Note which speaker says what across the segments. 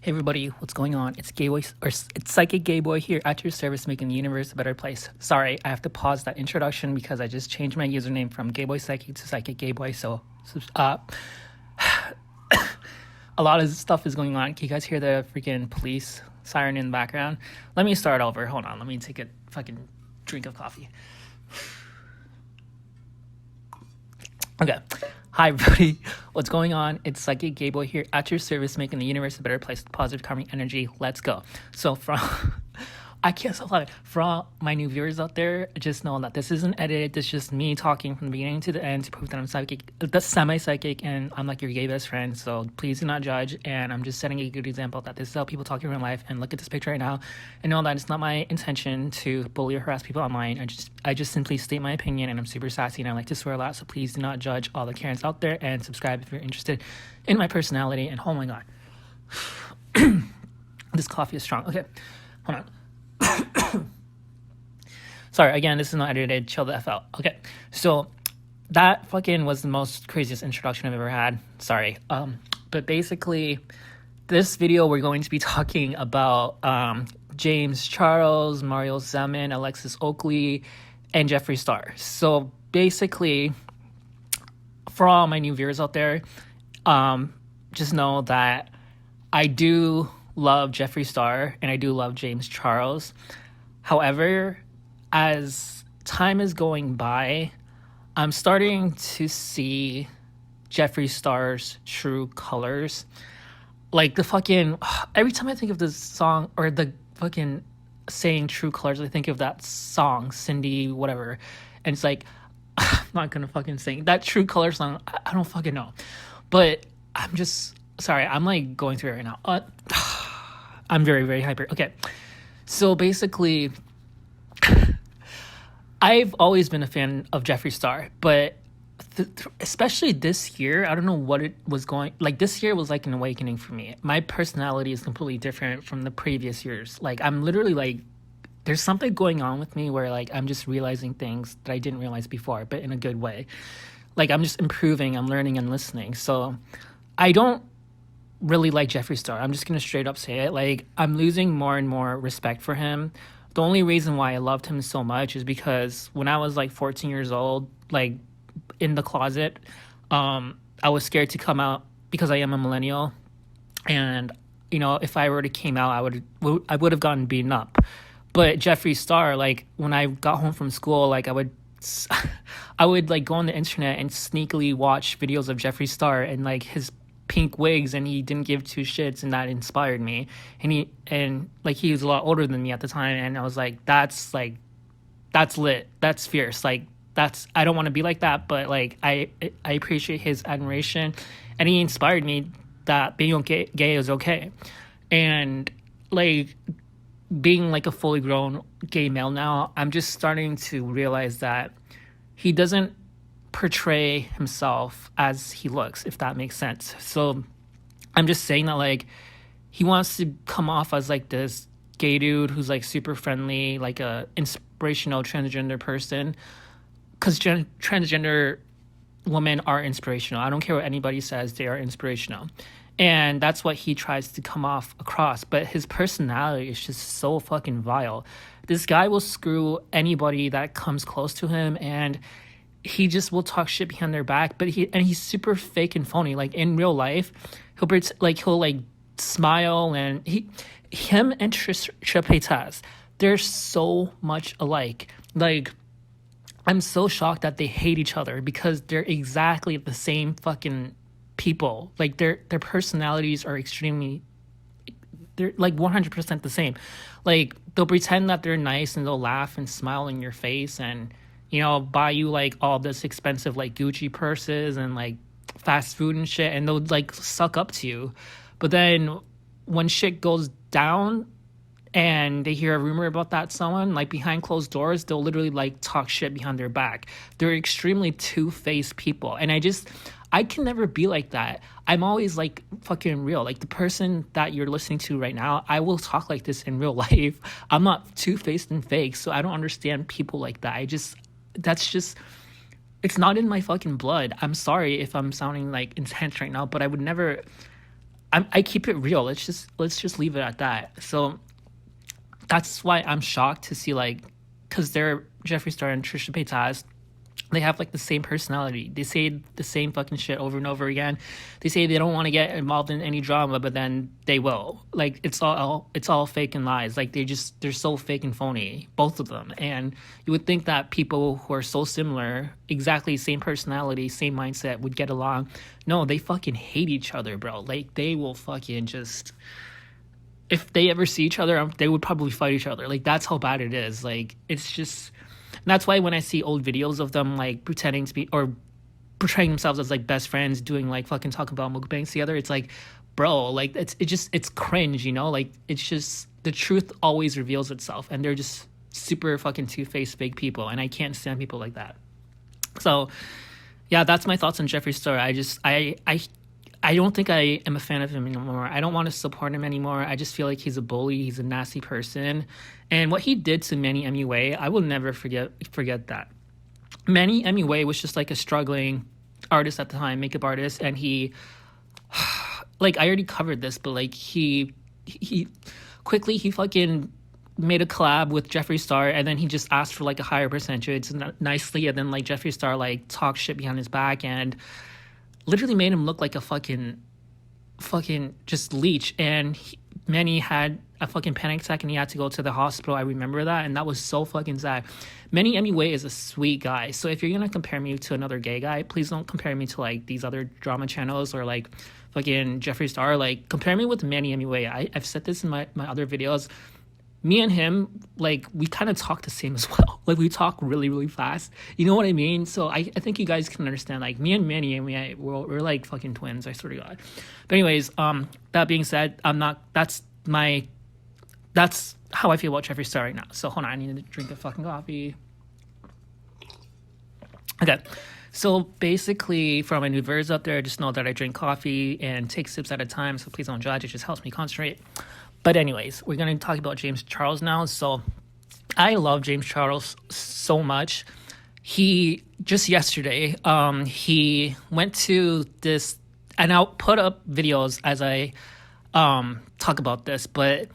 Speaker 1: Hey everybody, what's going on? It's it's Psychic Gay Boy here at your service, making the universe a better place. Sorry, I have to pause that introduction because I just changed my username from Gay Boy Psychic to Psychic Gay Boy. So, a lot of stuff is going on. Can you guys hear the freaking police siren in the background? Let me start over. Hold on. Let me take a fucking drink of coffee. Okay. Hi, everybody. What's going on? It's Psychic Gay Boy here at your service, making the universe a better place with positive karmic energy. Let's go. So I can't stop laughing. For all my new viewers out there, just know that this isn't edited. This is just me talking from the beginning to the end to prove that I'm psychic, that's semi-psychic, and I'm like your gay best friend. So please do not judge. And I'm just setting a good example that this is how people talk in real life. And look at this picture right now, and know that it's not my intention to bully or harass people online. I just simply state my opinion, and I'm super sassy, and I like to swear a lot. So please do not judge all the Karens out there, and subscribe if you're interested in my personality. And oh my god, this coffee is strong. Okay, hold on. Sorry, again, this is not edited. Chill the F out. Okay, so that fucking was the most craziest introduction I've ever had. Sorry. But basically, this video we're going to be talking about James Charles, Mario Zeman, Alexis Oakley, and Jeffree Star. So basically, for all my new viewers out there, just know that I do love Jeffree Star and I do love James Charles. However, as time is going by, I'm starting to see Jeffree Star's true colors. Like the fucking, every time I think of this song or the fucking saying true colors, I think of that song, Cindy, whatever. And it's like, I'm not gonna fucking sing that true color song. I don't fucking know. But I'm just, sorry, I'm like going through it right now. I'm very, very hyper. Okay. So basically, I've always been a fan of Jeffree Star, but especially this year, I don't know what it was going, like this year was like an awakening for me. My personality is completely different from the previous years. Like I'm literally like, there's something going on with me where like I'm just realizing things that I didn't realize before, but in a good way. Like I'm just improving, I'm learning and listening. So I don't really like Jeffree Star. I'm just gonna straight up say it. Like I'm losing more and more respect for him. The only reason why I loved him so much is because when I was like 14 years old, like in the closet, I was scared to come out because I am a millennial, and you know if I were to came out, I would have gotten beaten up. But Jeffree Star, like when I got home from school, like I would like go on the internet and sneakily watch videos of Jeffree Star and like his pink wigs, and he didn't give two shits, and that inspired me. And he was a lot older than me at the time, and I was like, that's lit, that's fierce, like that's, I don't want to be like that, but like I appreciate his admiration, and he inspired me that being gay is okay. And like being like a fully grown gay male now, I'm just starting to realize that he doesn't portray himself as he looks, if that makes sense. So I'm just saying that like he wants to come off as like this gay dude who's like super friendly, like a inspirational transgender person, because transgender women are inspirational. I don't care what anybody says, they are inspirational. And that's what he tries to come off across. But his personality is just so fucking vile. This guy will screw anybody that comes close to him, and he just will talk shit behind their back. But he's super fake and phony. Like in real life, he'll smile, and him and Trisha Paytas, they're so much alike. Like I'm so shocked that they hate each other because they're exactly the same fucking people. Like their personalities are they're like 100% the same. Like they'll pretend that they're nice and they'll laugh and smile in your face and, you know, buy you like all this expensive like Gucci purses and like fast food and shit, and they'll like suck up to you. But then when shit goes down and they hear a rumor about that someone, like behind closed doors, they'll literally like talk shit behind their back. They're extremely two-faced people, and I can never be like that. I'm always like fucking real. Like the person that you're listening to right now, I will talk like this in real life. I'm not two-faced and fake, so I don't understand people like that. It's not in my fucking blood. I'm sorry if I'm sounding like intense right now, but I would never I keep it real. Let's just leave it at that. So that's why I'm shocked to see like, because they're Jeffree Star and Trisha Paytas. They have like the same personality. They say the same fucking shit over and over again. They say they don't want to get involved in any drama, but then they will. Like it's all fake and lies. Like they're so fake and phony, both of them. And you would think that people who are so similar, exactly same personality, same mindset, would get along. No, they fucking hate each other, bro. Like they will fucking just, if they ever see each other, they would probably fight each other. Like that's how bad it is. Like it's just. And that's why when I see old videos of them like pretending to be or portraying themselves as like best friends, doing like fucking talk about mukbangs together, it's like, bro, like it's cringe, you know? Like it's just the truth always reveals itself, and they're just super fucking two-faced fake people, and I can't stand people like that. So yeah, that's my thoughts on Jeffree Star. I don't think I am a fan of him anymore. I don't want to support him anymore. I just feel like he's a bully. He's a nasty person. And what he did to Manny MUA, I will never forget that. Manny MUA was just like a struggling artist at the time, makeup artist, and he, like, I already covered this, but like he quickly he fucking made a collab with Jeffree Star, and then he just asked for like a higher percentage nicely, and then like Jeffree Star like talked shit behind his back and literally made him look like a fucking just leech. And Manny had a fucking panic attack and he had to go to the hospital. I remember that, and that was so fucking sad. Manny MUA is a sweet guy, so if you're gonna compare me to another gay guy, please don't compare me to like these other drama channels or like fucking Jeffree Star. Like compare me with Manny MUA. I've said this in my other videos. Me and him, like, we kind of talk the same as well. Like, we talk really, really fast. You know what I mean? So I think you guys can understand. Like, me and Manny, we're like fucking twins, I swear to God. But anyways, that being said, that's how I feel about Jeffree Star right now. So hold on, I need to drink a fucking coffee. Okay. So basically, for my new viewers out there, just know that I drink coffee and take sips at a time. So please don't judge. It just helps me concentrate. But anyways, we're going to talk about James Charles now. So I love James Charles so much. He, just yesterday, he went to this, and I'll put up videos as I talk about this, but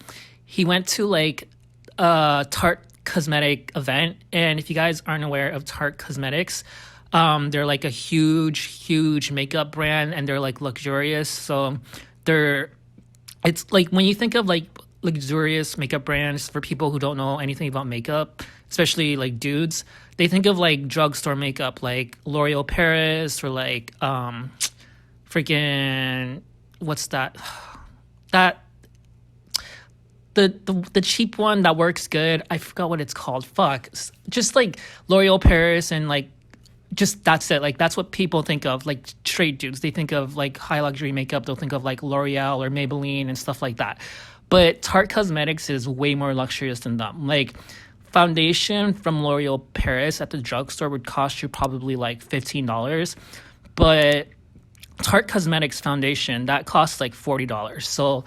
Speaker 1: he went to like a Tarte cosmetic event. And if you guys aren't aware of Tarte Cosmetics, they're like a huge makeup brand, and they're like luxurious. So it's like when you think of like luxurious makeup brands, for people who don't know anything about makeup, especially like dudes, they think of like drugstore makeup, like L'Oreal Paris, or like freaking what's that the cheap one that works good. I forgot what it's called. Fuck, just like L'Oreal Paris, and like just that's it. Like that's what people think of, like straight dudes. They think of like high luxury makeup. They'll think of like L'Oreal or Maybelline and stuff like that. But Tarte Cosmetics is way more luxurious than them. Like foundation from L'Oreal Paris at the drugstore would cost you probably like $15, but Tarte Cosmetics foundation, that costs like $40. So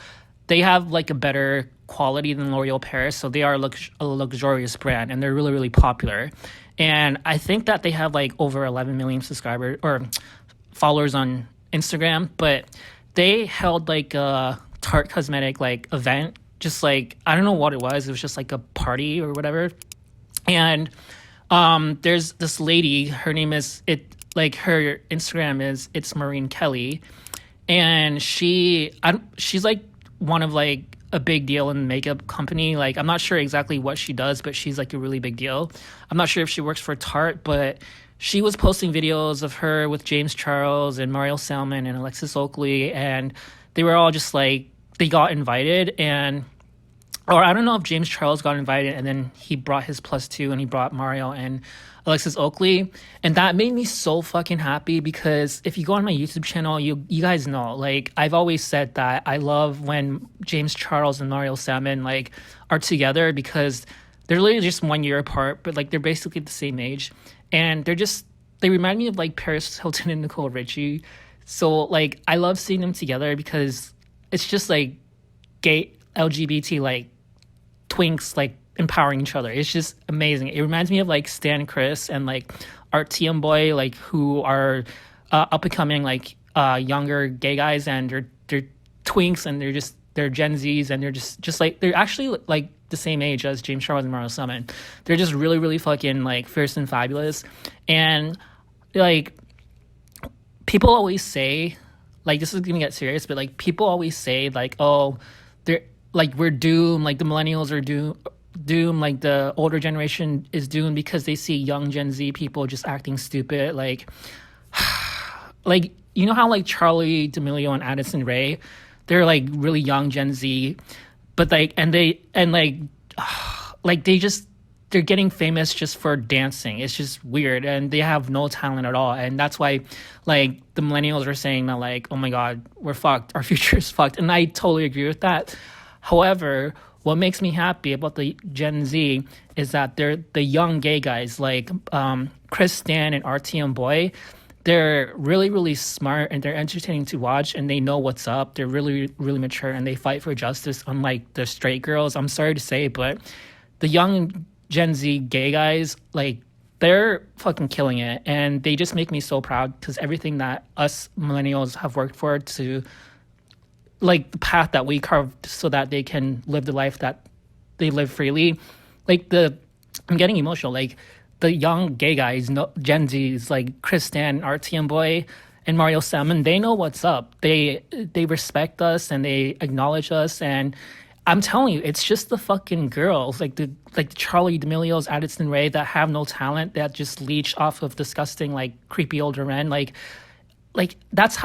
Speaker 1: they have like a better quality than L'Oreal Paris. So they are a luxurious brand, and they're really, really popular. And I think that they have like over 11 million subscribers or followers on Instagram, but they held like a Tarte Cosmetic like event, just like, I don't know what it was. It was just like a party or whatever. And there's this lady, her name is, her Instagram is It's Maureen Kelly. And she's like one of like a big deal in the makeup company. Like, I'm not sure exactly what she does, but she's like a really big deal. I'm not sure if she works for Tarte, but she was posting videos of her with James Charles and Mario Salmon and Alexis Oakley, and they were all just like, they got invited, or I don't know if James Charles got invited and then he brought his +2 and he brought Mario and Alexis Oakley. And that made me so fucking happy, because if you go on my YouTube channel, you guys know, like, I've always said that I love when James Charles and Mario Salmon like are together, because they're literally just 1 year apart, but like they're basically the same age, and they remind me of like Paris Hilton and Nicole Richie. So like I love seeing them together, because it's just like gay LGBT like twinks like empowering each other. It's just amazing. It reminds me of like Stan Chris and like RTM Boy, like who are up and coming like younger gay guys, and twinks, and they're Gen Zs, and they're just like they're actually like the same age as James Charles and Mario Summon. They're just really really fucking like fierce and fabulous, and like people always say, like this is gonna get serious, but like people always say like, oh, they're like we're doomed, like the millennials are doomed, like the older generation is doomed because they see young Gen Z people just acting stupid, like you know how like Charlie D'Amelio and Addison Rae, they're like really young Gen Z, but like like they're getting famous just for dancing. It's just weird, and they have no talent at all, and that's why like the millennials are saying that like, oh my god, we're fucked, our future is fucked, and I totally agree with that. However, what makes me happy about the Gen Z is that they're the young gay guys like Chris Stan and RTM Boy. They're really, really smart, and they're entertaining to watch, and they know what's up. They're really, really mature, and they fight for justice, unlike the straight girls. I'm sorry to say, but the young Gen Z gay guys, like, they're fucking killing it, and they just make me so proud because everything that us millennials have worked for to, like, the path that we carved so that they can live the life that they live freely. I'm getting emotional. Like, the young gay guys, Gen Zs, like Chris Stan, RTM Boy, and Mario Salmon, they know what's up. They respect us and they acknowledge us. And I'm telling you, it's just the fucking girls, like the Charlie D'Amelio's, Addison Rae, that have no talent, that just leech off of disgusting, like creepy older men. Like that's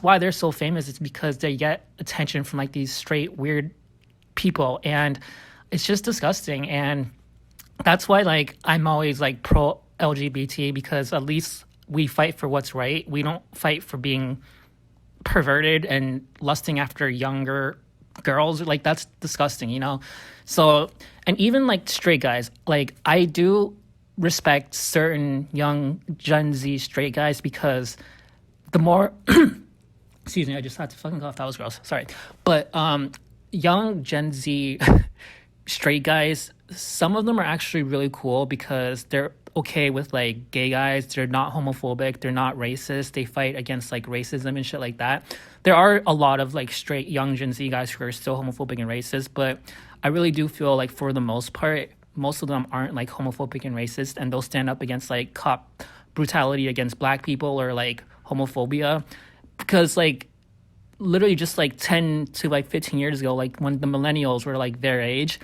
Speaker 1: why they're so famous. It's because they get attention from like these straight weird people, and it's just disgusting. And that's why, like, I'm always, like, pro-LGBT, because at least we fight for what's right. We don't fight for being perverted and lusting after younger girls. Like, that's disgusting, you know? So, and even, like, straight guys, like, I do respect certain young Gen Z straight guys because the more... Excuse me, I just had to fucking cough. That was gross. Sorry. But young Gen Z straight guys, some of them are actually really cool because they're okay with like gay guys. They're not homophobic. They're not racist. They fight against like racism and shit like that. There are a lot of like straight young Gen Z guys who are still homophobic and racist, but I really do feel like for the most part, most of them aren't like homophobic and racist, and they'll stand up against like cop brutality against black people or like homophobia, because like literally just like 10 to like 15 years ago, like when the millennials were like their age,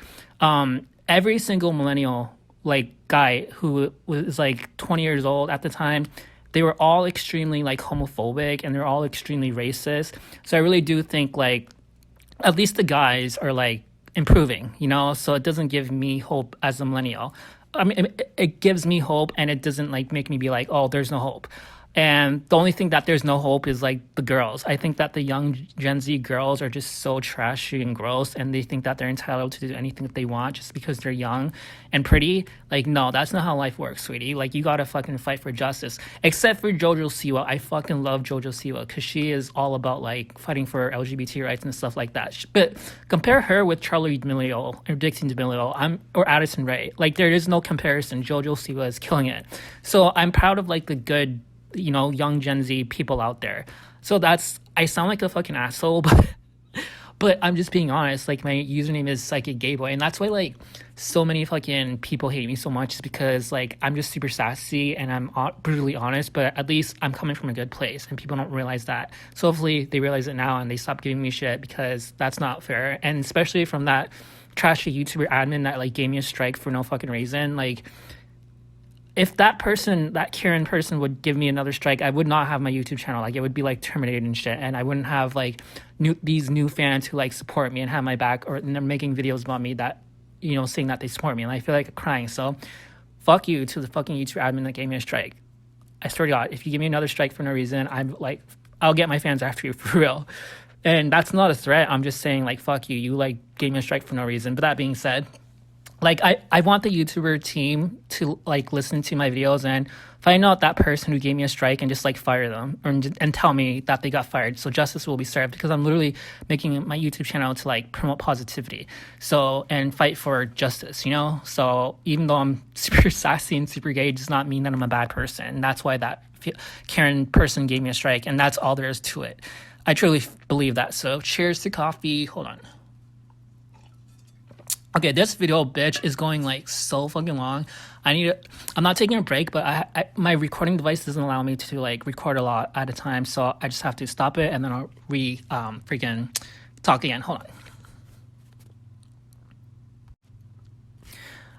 Speaker 1: every single millennial like guy who was like 20 years old at the time, they were all extremely like homophobic, and they're all extremely racist. So I really do think like at least the guys are like improving, you know? So it doesn't give me hope as a millennial. I mean, it gives me hope, and it doesn't like make me be like, oh, there's no hope. And the only thing that there's no hope is like the girls. I think that the young Gen Z girls are just so trashy and gross, and they think that they're entitled to do anything that they want just because they're young and pretty. Like, no, that's not how life works, sweetie. Like, you gotta fucking fight for justice. Except for JoJo Siwa. I fucking love JoJo Siwa because she is all about like fighting for LGBT rights and stuff like that. But compare her with Charlie D'Amelio or Dixie D'Amelio or Addison Rae. Like, there is no comparison. JoJo Siwa is killing it. So I'm proud of like the good, you know, young Gen Z people out there. So I sound like a fucking asshole, but I'm just being honest. Like, my username is Psychic Gay Boy, and that's why like so many fucking people hate me so much, is because like I'm just super sassy and I'm brutally honest, but at least I'm coming from a good place, and people don't realize that. So hopefully they realize it now and they stop giving me shit, because that's not fair. And especially from that trashy YouTuber admin that like gave me a strike for no fucking reason. Like, if that Karen person would give me another strike, I would not have my YouTube channel. Like, it would be like terminated and shit, and I wouldn't have like these new fans who like support me and have my back, or and they're making videos about me that, you know, saying that they support me, and I feel like crying. So fuck you to the fucking YouTube admin that gave me a strike. I swear to God, if you give me another strike for no reason, I'll get my fans after you for real. And that's not a threat. I'm just saying, like, fuck you. You like gave me a strike for no reason. But that being said, like, I want the YouTuber team to like listen to my videos and find out that person who gave me a strike and just like fire them, and tell me that they got fired. So justice will be served, because I'm literally making my YouTube channel to like promote positivity. So, and fight for justice, you know? So even though I'm super sassy and super gay, it does not mean that I'm a bad person. And that's why that Karen person gave me a strike, and that's all there is to it. I truly believe that. So cheers to coffee. Hold on. Okay, this video, bitch, is going like so fucking long. I'm not taking a break, but my recording device doesn't allow me to like record a lot at a time, so I just have to stop it and then I'll freaking talk again. Hold on.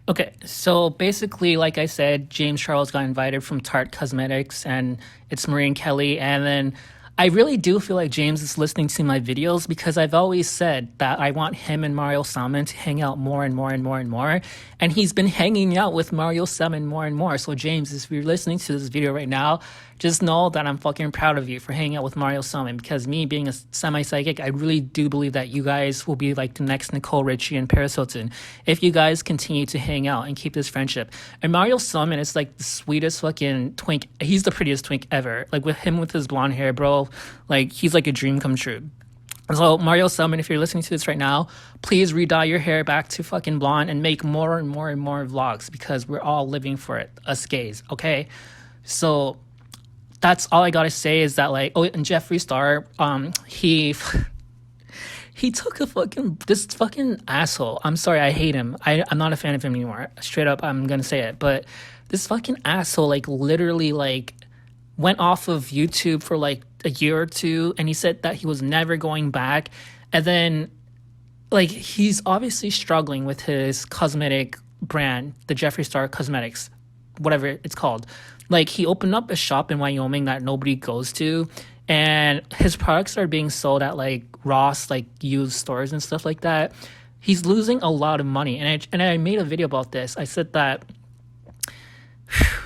Speaker 1: Okay, so basically, like I said, James Charles got invited from Tarte Cosmetics, and it's Marie and Kelly. And then I really do feel like James is listening to my videos because I've always said that I want him and Mario Salmon to hang out more and more and more and more. And he's been hanging out with Mario Salmon more and more. So James, if you're listening to this video right now, just know that I'm fucking proud of you for hanging out with Mario Salmon, because me being a semi-psychic, I really do believe that you guys will be like the next Nicole Richie and Paris Hilton if you guys continue to hang out and keep this friendship. And Mario Salmon is like the sweetest fucking twink. He's the prettiest twink ever. Like with him with his blonde hair, bro, like he's like a dream come true. So Mario Salmon, if you're listening to this right now, please re-dye your hair back to fucking blonde and make more and more and more vlogs, because we're all living for it, us gays, okay? So that's all I gotta say is that, like, oh, and Jeffree Star, he took this fucking asshole. I'm sorry, I hate him. I'm not a fan of him anymore. Straight up, I'm gonna say it. But this fucking asshole, like, literally, like, went off of YouTube for like a year or two, and he said that he was never going back. And then, like, he's obviously struggling with his cosmetic brand, the Jeffree Star Cosmetics, whatever it's called. Like, he opened up a shop in Wyoming that nobody goes to, and his products are being sold at like Ross, like used stores and stuff like that. He's losing a lot of money, and I made a video about this. I said that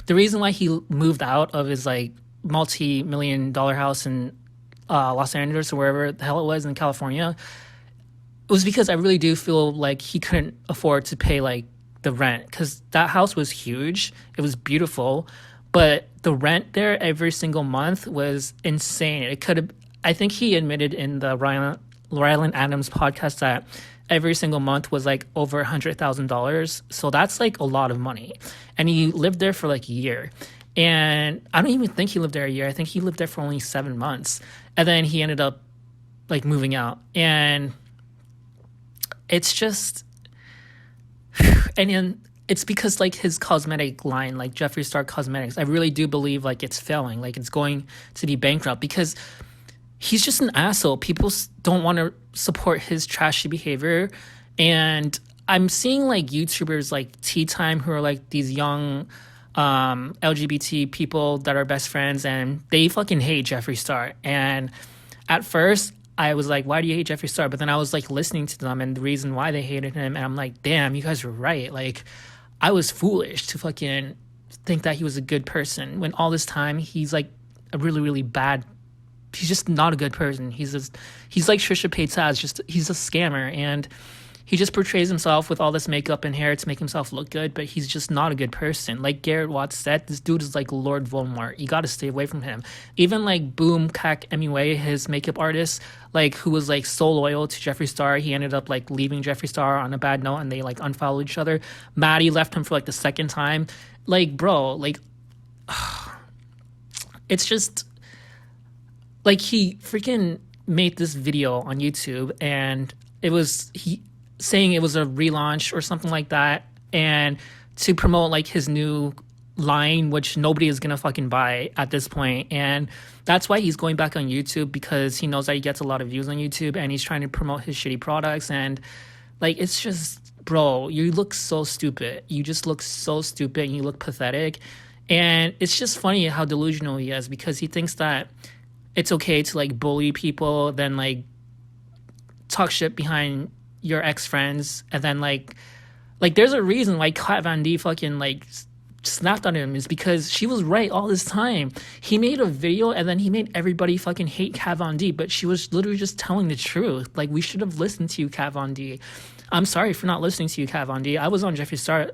Speaker 1: the reason why he moved out of his like multi-million-dollar house in Los Angeles or wherever the hell it was in California, it was because I really do feel like he couldn't afford to pay like the rent, because that house was huge. It was beautiful, but the rent there every single month was insane. It could have, I think he admitted in the Ryland Adams podcast that every single month was like over $100,000. So that's like a lot of money. And he lived there for like a year. And I don't even think he lived there a year. I think he lived there for only 7 months. And then he ended up like moving out. And it's just, and then it's because like his cosmetic line, like Jeffree Star Cosmetics, I really do believe like it's failing, like it's going to be bankrupt, because he's just an asshole. People don't want to support his trashy behavior. And I'm seeing like YouTubers like Tea Time, who are like these young LGBT people that are best friends, and they fucking hate Jeffree Star. And at first I was like, why do you hate Jeffree Star? But then I was like listening to them and the reason why they hated him, and I'm like, damn, you guys were right. Like, I was foolish to fucking think that he was a good person, when all this time he's like a really, really bad. He's just not a good person. He's like Trisha Paytas, he's a scammer, and he just portrays himself with all this makeup and hair to make himself look good, but he's just not a good person. Like Garrett Watts said, this dude is like Lord Voldemort. You got to stay away from him. Even like Boom Kak Emiway, his makeup artist, like who was like so loyal to Jeffree Star, he ended up like leaving Jeffree Star on a bad note, and they like unfollowed each other. Maddie left him for like the second time. Like, bro, like it's just like he freaking made this video on YouTube, and it was saying it was a relaunch or something like that, and to promote like his new line, which nobody is gonna fucking buy at this point. And that's why he's going back on YouTube, because he knows that he gets a lot of views on YouTube, and he's trying to promote his shitty products. And like, it's just, bro, you look so stupid. You just look so stupid, and you look pathetic. And it's just funny how delusional he is, because he thinks that it's okay to like bully people, then like talk shit behind your ex-friends, and then like there's a reason why Kat Von D fucking like snapped on him, is because she was right all this time. He made a video, and then he made everybody fucking hate Kat Von D, but she was literally just telling the truth. Like, we should have listened to you, Kat Von D. I'm sorry for not listening to you, Kat Von D. I was on Jeffree Star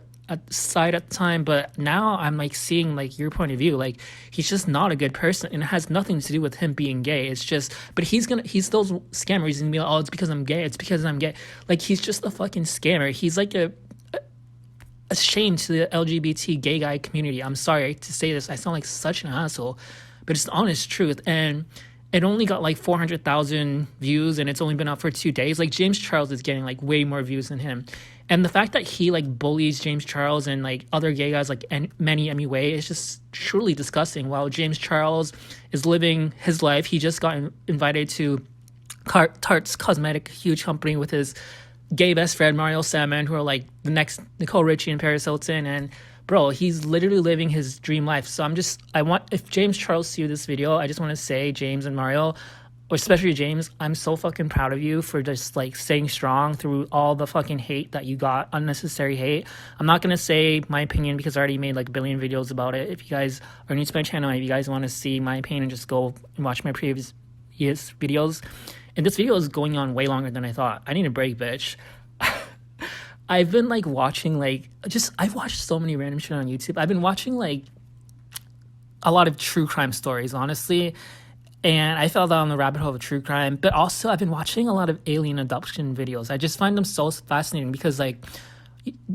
Speaker 1: side at the time, but now I'm like seeing like your point of view. Like, he's just not a good person, and it has nothing to do with him being gay. It's just, but he's those scammers. He's gonna be like, oh, it's because I'm gay, it's because I'm gay. Like, he's just a fucking scammer. He's like a shame to the LGBT gay guy community. I'm sorry to say this, I sound like such an asshole, but it's the honest truth. And it only got like 400,000 views and it's only been out for 2 days. Like James Charles is getting like way more views than him. And the fact that he like bullies James Charles and like other gay guys like many MUA is just truly disgusting. While James Charles is living his life, he just got invited to Tarte's cosmetic huge company with his gay best friend Mario Salmon, who are like the next Nicole Richie and Paris Hilton. And bro, he's literally living his dream life. So if James Charles see this video, I just want to say, James and Mario, or especially James, I'm so fucking proud of you for just like staying strong through all the fucking hate that you got, unnecessary hate. I'm not gonna say my opinion because I already made like a billion videos about it. If you guys are new to my channel, if you guys want to see my opinion, just go and watch my previous videos. And this video is going on way longer than I thought. I need a break, bitch. I've been like watching I've watched so many random shit on YouTube. I've been watching like a lot of true crime stories, honestly. And I fell down the rabbit hole of true crime. But also I've been watching a lot of alien abduction videos. I just find them so fascinating because like,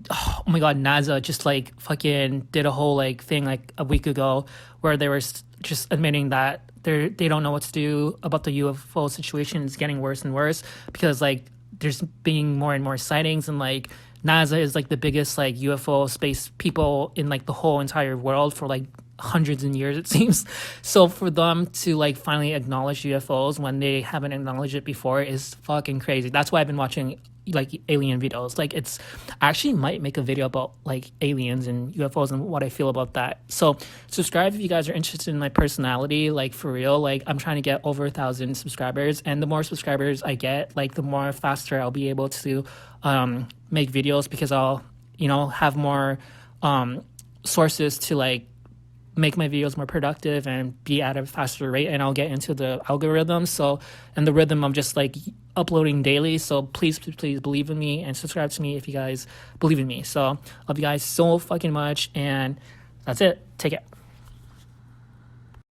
Speaker 1: oh my God, NASA just like fucking did a whole like thing like a week ago where they were just admitting that they don't know what to do about the UFO situation. It's getting worse and worse because like there's being more and more sightings, and like NASA is like the biggest like UFO space people in like the whole entire world for like hundreds of years, it seems. So for them to like finally acknowledge UFOs when they haven't acknowledged it before is fucking crazy. That's why I've been watching like alien videos. Like I actually might make a video about like aliens and UFOs and what I feel about that. So subscribe if you guys are interested in my personality, like for real. Like I'm trying to get over 1,000 subscribers, and the more subscribers I get, like the more faster I'll be able to make videos, because I'll have more sources to like make my videos more productive and be at a faster rate, and I'll get into the algorithm. So, and the rhythm of just like uploading daily. So please believe in me and subscribe to me if you guys believe in me. So love you guys so fucking much, and that's it. Take it.